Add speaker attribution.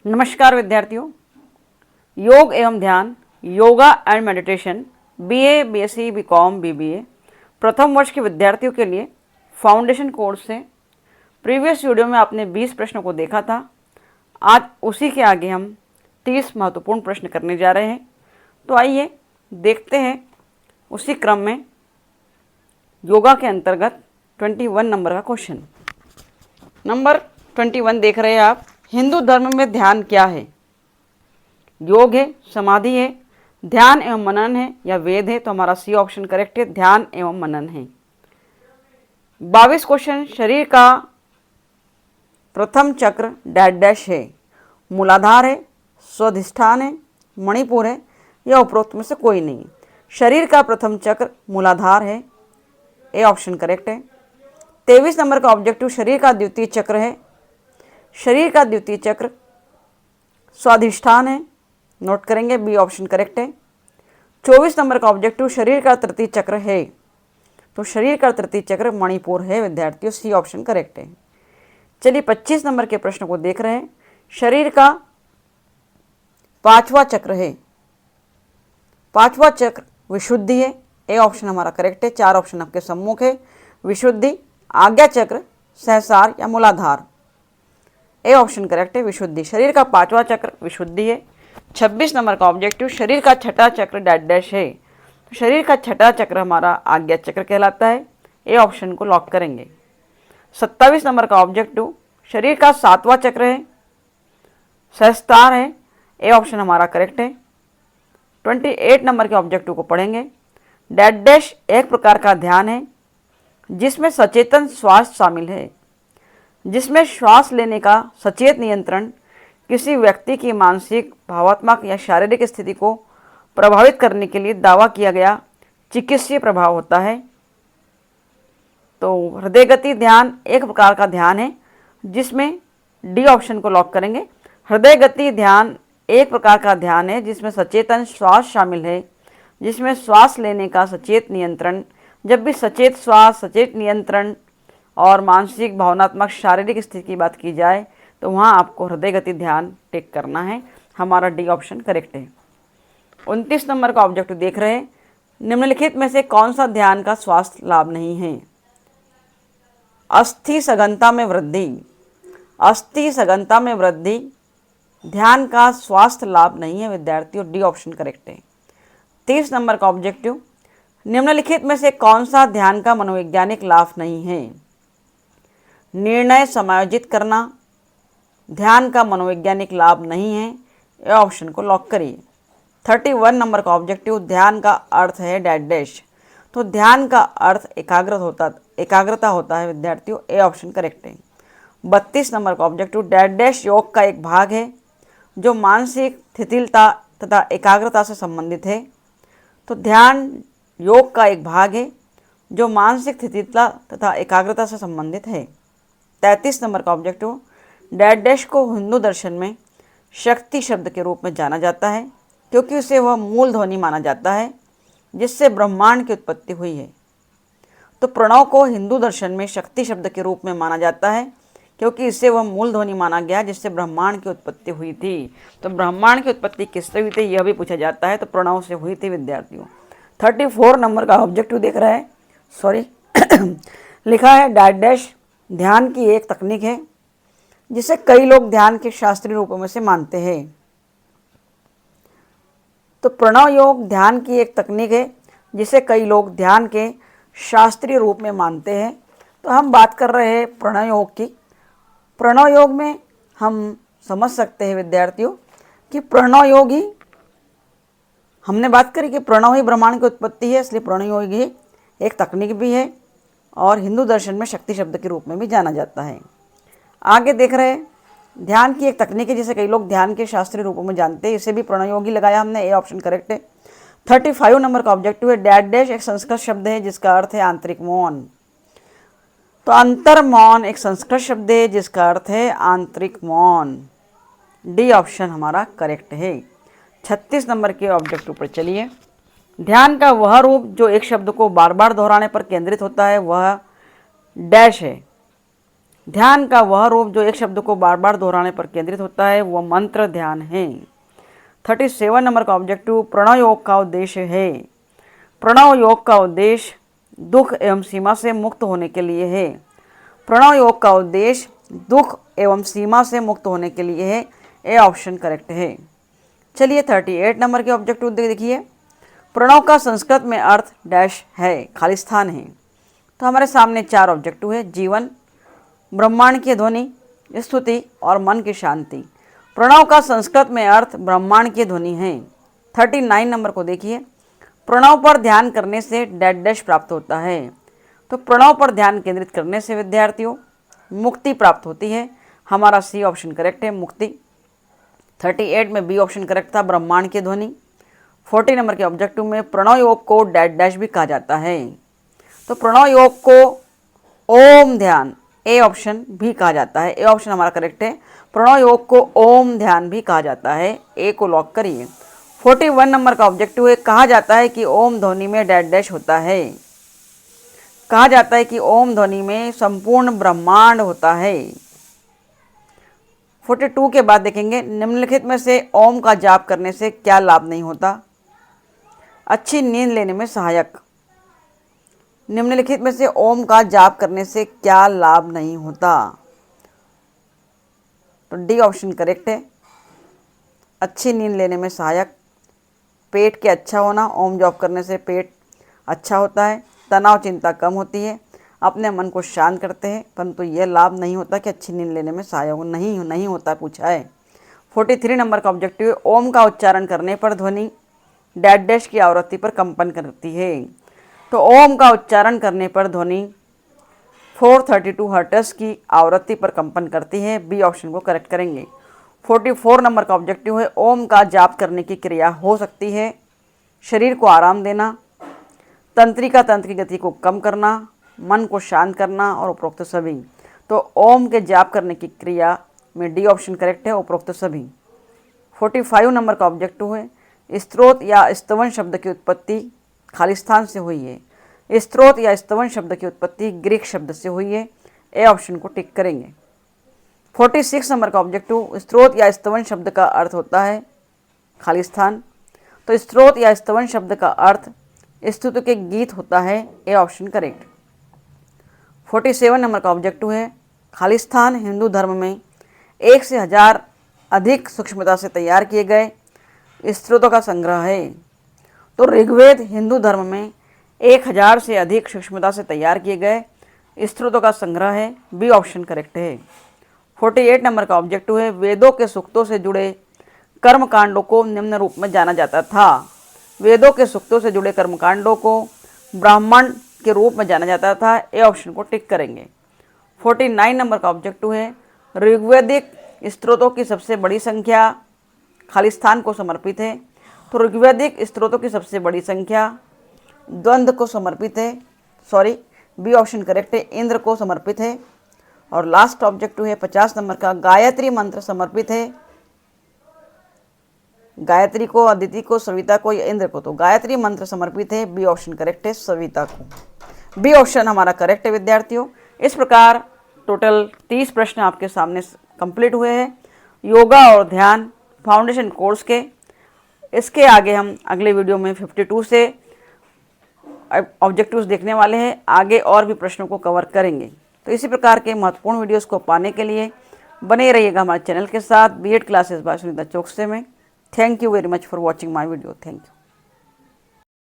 Speaker 1: नमस्कार विद्यार्थियों, योग एवं ध्यान, yoga and meditation, BA, BSc, BCom, BBA प्रथम वर्ष के विद्यार्थियों के लिए फाउंडेशन कोर्स है। प्रीवियस वीडियो में आपने 20 प्रश्नों को देखा था। आज उसी के आगे हम 30 महत्वपूर्ण प्रश्न करने जा रहे हैं। तो आइए देखते हैं उसी क्रम में योगा के अंतर्गत 21 नंबर का क्वेश्चन। नंबर 21 देख रहे हैं आप। हिंदू धर्म में ध्यान क्या है? योग है, समाधि है, ध्यान एवं मनन है या वेद है? तो हमारा सी ऑप्शन करेक्ट है, ध्यान एवं मनन है। 22 क्वेश्चन। शरीर का प्रथम चक्र डैश डैश है। मूलाधार है, स्वाधिष्ठान है, मणिपुर है या उपरोक्त में से कोई नहीं। शरीर का प्रथम चक्र मूलाधार है, ए ऑप्शन करेक्ट है। 23 नंबर का ऑब्जेक्टिव शरीर का द्वितीय चक्र है। शरीर का द्वितीय चक्र स्वाधिष्ठान है, नोट करेंगे, बी ऑप्शन करेक्ट है। 24 नंबर का ऑब्जेक्टिव शरीर का तृतीय चक्र है, तो शरीर का तृतीय चक्र मणिपुर है विद्यार्थियों, सी ऑप्शन करेक्ट है। चलिए 25 नंबर के प्रश्न को देख रहे हैं। शरीर का पांचवा चक्र है। पांचवा चक्र विशुद्धि है, ए ऑप्शन हमारा करेक्ट है। 4 ऑप्शन आपके सम्मुख है। विशुद्धि, आज्ञा चक्र, सहसार या मूलाधार, ए ऑप्शन करेक्ट है, विशुद्धि। शरीर का पांचवा चक्र विशुद्धि है। 26 नंबर का ऑब्जेक्टिव शरीर का छठा चक्र डैश डैश है। तो शरीर का छठा चक्र हमारा आज्ञा चक्र कहलाता है, ए ऑप्शन को लॉक करेंगे। 27 नंबर का ऑब्जेक्टिव शरीर का सातवां चक्र है, सहस्तार है, ए ऑप्शन हमारा करेक्ट है। 28 नंबर के ऑब्जेक्टिव को पढ़ेंगे। डैश डैश एक प्रकार का ध्यान है जिसमें सचेतन श्वास शामिल है, जिसमें श्वास लेने का सचेत नियंत्रण किसी व्यक्ति की मानसिक, भावात्मक या शारीरिक स्थिति को प्रभावित करने के लिए दावा किया गया चिकित्सीय प्रभाव होता है। तो हृदय गति ध्यान एक प्रकार का ध्यान है जिसमें, डी ऑप्शन को लॉक करेंगे। हृदय गति ध्यान एक प्रकार का ध्यान है जिसमें सचेतन श्वास शामिल है, जिसमें श्वास लेने का सचेत नियंत्रण। जब भी सचेत श्वास, सचेत नियंत्रण और मानसिक, भावनात्मक, शारीरिक स्थिति की बात की जाए तो वहाँ आपको हृदय गति ध्यान टिक करना है, हमारा डी ऑप्शन करेक्ट है। 29 नंबर का ऑब्जेक्टिव देख रहे हैं। निम्नलिखित में से कौन सा ध्यान का स्वास्थ्य लाभ नहीं है? अस्थि सघनता में वृद्धि। अस्थि सघनता में वृद्धि ध्यान का स्वास्थ्य लाभ नहीं है विद्यार्थियों, डी ऑप्शन करेक्ट है। 30 नंबर का ऑब्जेक्टिव निम्नलिखित में से कौन सा ध्यान का मनोवैज्ञानिक लाभ नहीं है? निर्णय समायोजित करना ध्यान का मनोवैज्ञानिक लाभ नहीं है, यह ऑप्शन को लॉक करिए। 31 नंबर का ऑब्जेक्टिव ध्यान का अर्थ है डैश डैश। तो ध्यान का अर्थ एकाग्रता होता है विद्यार्थियों, ए ऑप्शन करेक्ट है। 32 नंबर का ऑब्जेक्टिव डैश डैश योग का एक भाग है जो मानसिक स्थितिलता तथा एकाग्रता से संबंधित है। तो ध्यान योग का एक भाग है जो मानसिक स्थितिलता तथा एकाग्रता से संबंधित है। 33 नंबर का ऑब्जेक्टिव डैश डैश को हिंदू दर्शन में शक्ति शब्द के रूप में जाना जाता है क्योंकि उसे वह मूल ध्वनि माना जाता है जिससे ब्रह्मांड की उत्पत्ति हुई है। तो प्रणव को हिंदू दर्शन में शक्ति शब्द के रूप में माना जाता है क्योंकि इससे वह मूल ध्वनि माना गया जिससे ब्रह्मांड की उत्पत्ति हुई थी। तो ब्रह्मांड की उत्पत्ति किससे हुई थी यह भी पूछा जाता है, तो प्रणव से हुई थी विद्यार्थियों। 34 नंबर का ऑब्जेक्टिव देख रहा है, लिखा है डैश डैश ध्यान की एक तकनीक है जिसे कई लोग ध्यान के शास्त्रीय रूपों में से मानते हैं। तो प्रणव योग ध्यान की एक तकनीक है जिसे कई लोग ध्यान के शास्त्रीय रूप में मानते हैं। तो हम बात कर रहे हैं प्रणव योग की। प्रणव योग में हम समझ सकते हैं विद्यार्थियों कि प्रणव योग ही, हमने बात करी कि प्रणव ही ब्रह्मांड की उत्पत्ति है, इसलिए प्रणव योग ही एक तकनीक भी है और हिंदू दर्शन में शक्ति शब्द के रूप में भी जाना जाता है। आगे देख रहे हैं, ध्यान की एक तकनीक है जिसे कई लोग ध्यान के शास्त्रीय रूपों में जानते हैं, इसे भी प्रणव योग ही लगाया हमने, ए ऑप्शन करेक्ट है। 35 नंबर का ऑब्जेक्टिव है डैश डैश एक संस्कृत शब्द है जिसका अर्थ है आंतरिक मौन। तो अंतर मौन एक संस्कृत शब्द है जिसका अर्थ है आंतरिक मौन, डी ऑप्शन हमारा करेक्ट है। 36 नंबर के ऑब्जेक्टिव पर चलिए। ध्यान का वह रूप जो एक शब्द को बार बार दोहराने पर केंद्रित होता है वह डैश है। ध्यान का वह रूप जो एक शब्द को बार बार दोहराने पर केंद्रित होता है वह मंत्र ध्यान है। 37 नंबर का ऑब्जेक्टिव प्रणव योग का उद्देश्य है। प्रणव योग का उद्देश्य दुख एवं सीमा से मुक्त होने के लिए है। प्रणव योग का उद्देश्य दुख एवं सीमा से मुक्त होने के लिए है। ए ऑप्शन करेक्ट है। चलिए 38 नंबर के ऑब्जेक्टिव देखिए। प्रणव का संस्कृत में अर्थ डैश है, खाली स्थान है। तो हमारे सामने 4 ऑब्जेक्टिव है, जीवन, ब्रह्मांड की ध्वनि, स्तुति और मन की शांति। प्रणव का संस्कृत में अर्थ ब्रह्मांड की ध्वनि है। 39 नंबर को देखिए। प्रणव पर ध्यान करने से डैश डैश प्राप्त होता है। तो प्रणव पर ध्यान केंद्रित करने से विद्यार्थियों मुक्ति प्राप्त होती है। हमारा सी ऑप्शन करेक्ट है, मुक्ति। 38 में बी ऑप्शन करेक्ट था, ब्रह्मांड की ध्वनि। 40 नंबर के ऑब्जेक्टिव में प्रणव योग को डैश डैश भी कहा जाता है। तो प्रणव योग को ओम ध्यान, ए ऑप्शन भी कहा जाता है। ए ऑप्शन हमारा करेक्ट है, प्रणव योग को ओम ध्यान भी कहा जाता है। ए को लॉक करिए। 41 नंबर का ऑब्जेक्टिव है, कहा जाता है कि ओम ध्वनि में डैश डैश होता है। कहा जाता है कि ओम ध्वनि में संपूर्ण ब्रह्मांड होता है। 42 के बाद देखेंगे, निम्नलिखित में से ओम का जाप करने से क्या लाभ नहीं होता? अच्छी नींद लेने में सहायक। निम्नलिखित में से ओम का जाप करने से क्या लाभ नहीं होता? तो डी ऑप्शन करेक्ट है, अच्छी नींद लेने में सहायक। पेट के अच्छा होना, ओम जाप करने से पेट अच्छा होता है, तनाव चिंता कम होती है, अपने मन को शांत करते हैं, परंतु यह लाभ नहीं होता कि अच्छी नींद लेने में सहायक नहीं होता पूछा है। 43 नंबर का ऑब्जेक्टिव है, ओम का उच्चारण करने पर ध्वनि डैश डैश की आवृत्ति पर कंपन करती है। तो ओम का उच्चारण करने पर ध्वनि 432 हर्ट्ज की आवृत्ति पर कंपन करती है। बी ऑप्शन को करेक्ट करेंगे। 44 नंबर का ऑब्जेक्टिव है, ओम का जाप करने की क्रिया हो सकती है शरीर को आराम देना, तंत्रिका तंत्र की गति को कम करना, मन को शांत करना और उपरोक्त सभी। तो ओम के जाप करने की क्रिया में डी ऑप्शन करेक्ट है, उपरोक्त सभी। 45 नंबर का ऑब्जेक्टिव है, स्त्रोत या स्तवन शब्द की उत्पत्ति खाली स्थान से हुई है। स्त्रोत या स्तवन शब्द की उत्पत्ति ग्रीक शब्द से हुई है। ए ऑप्शन को टिक करेंगे। 46 नंबर का ऑब्जेक्टिव, स्त्रोत या स्तवन शब्द का अर्थ होता है खाली स्थान। तो स्त्रोत या स्तवन शब्द का अर्थ स्तुति के गीत होता है। A option correct. 47 नंबर का ऑब्जेक्टिव है, खाली स्थान हिंदू धर्म में 1 से 1000 अधिक सूक्ष्मता से तैयार किए गए स्त्रोतों का संग्रह है। तो ऋग्वेद हिंदू धर्म में 1000 से अधिक सूक्ष्मता से तैयार किए गए स्त्रोतों का संग्रह है। बी ऑप्शन करेक्ट है। 48 नंबर का ऑब्जेक्टिव है, वेदों के सूक्तों से जुड़े कर्मकांडों को निम्न रूप में जाना जाता था। वेदों के सूक्तों से जुड़े कर्मकांडों को ब्राह्मण के रूप में जाना जाता था। ए ऑप्शन को टिक करेंगे। 49 नंबर का ऑब्जेक्टिव है, ऋग्वेदिक स्त्रोतों की सबसे बड़ी संख्या खाली स्थान को समर्पित है। तो ऋग्वेदिक स्त्रोतों की सबसे बड़ी संख्या द्वंद्व को समर्पित है, बी ऑप्शन करेक्ट है, इंद्र को समर्पित है। और लास्ट ऑब्जेक्टिव है 50 नंबर का, गायत्री मंत्र समर्पित है गायत्री को, अदिति को, सविता को या इंद्र को। तो गायत्री मंत्र समर्पित है। बी ऑप्शन करेक्ट है, सविता को। बी ऑप्शन हमारा करेक्ट है विद्यार्थियों। इस प्रकार टोटल 30 प्रश्न आपके सामने कंप्लीट हुए हैं योगा और ध्यान फाउंडेशन कोर्स के। इसके आगे हम अगले वीडियो में 52 से ऑब्जेक्टिव्स देखने वाले हैं। आगे और भी प्रश्नों को कवर करेंगे। तो इसी प्रकार के महत्वपूर्ण वीडियोस को पाने के लिए बने रहिएगा हमारे चैनल के साथ, BEd classes by Sunita Chouksey में। Thank you very much for watching my video. Thank you.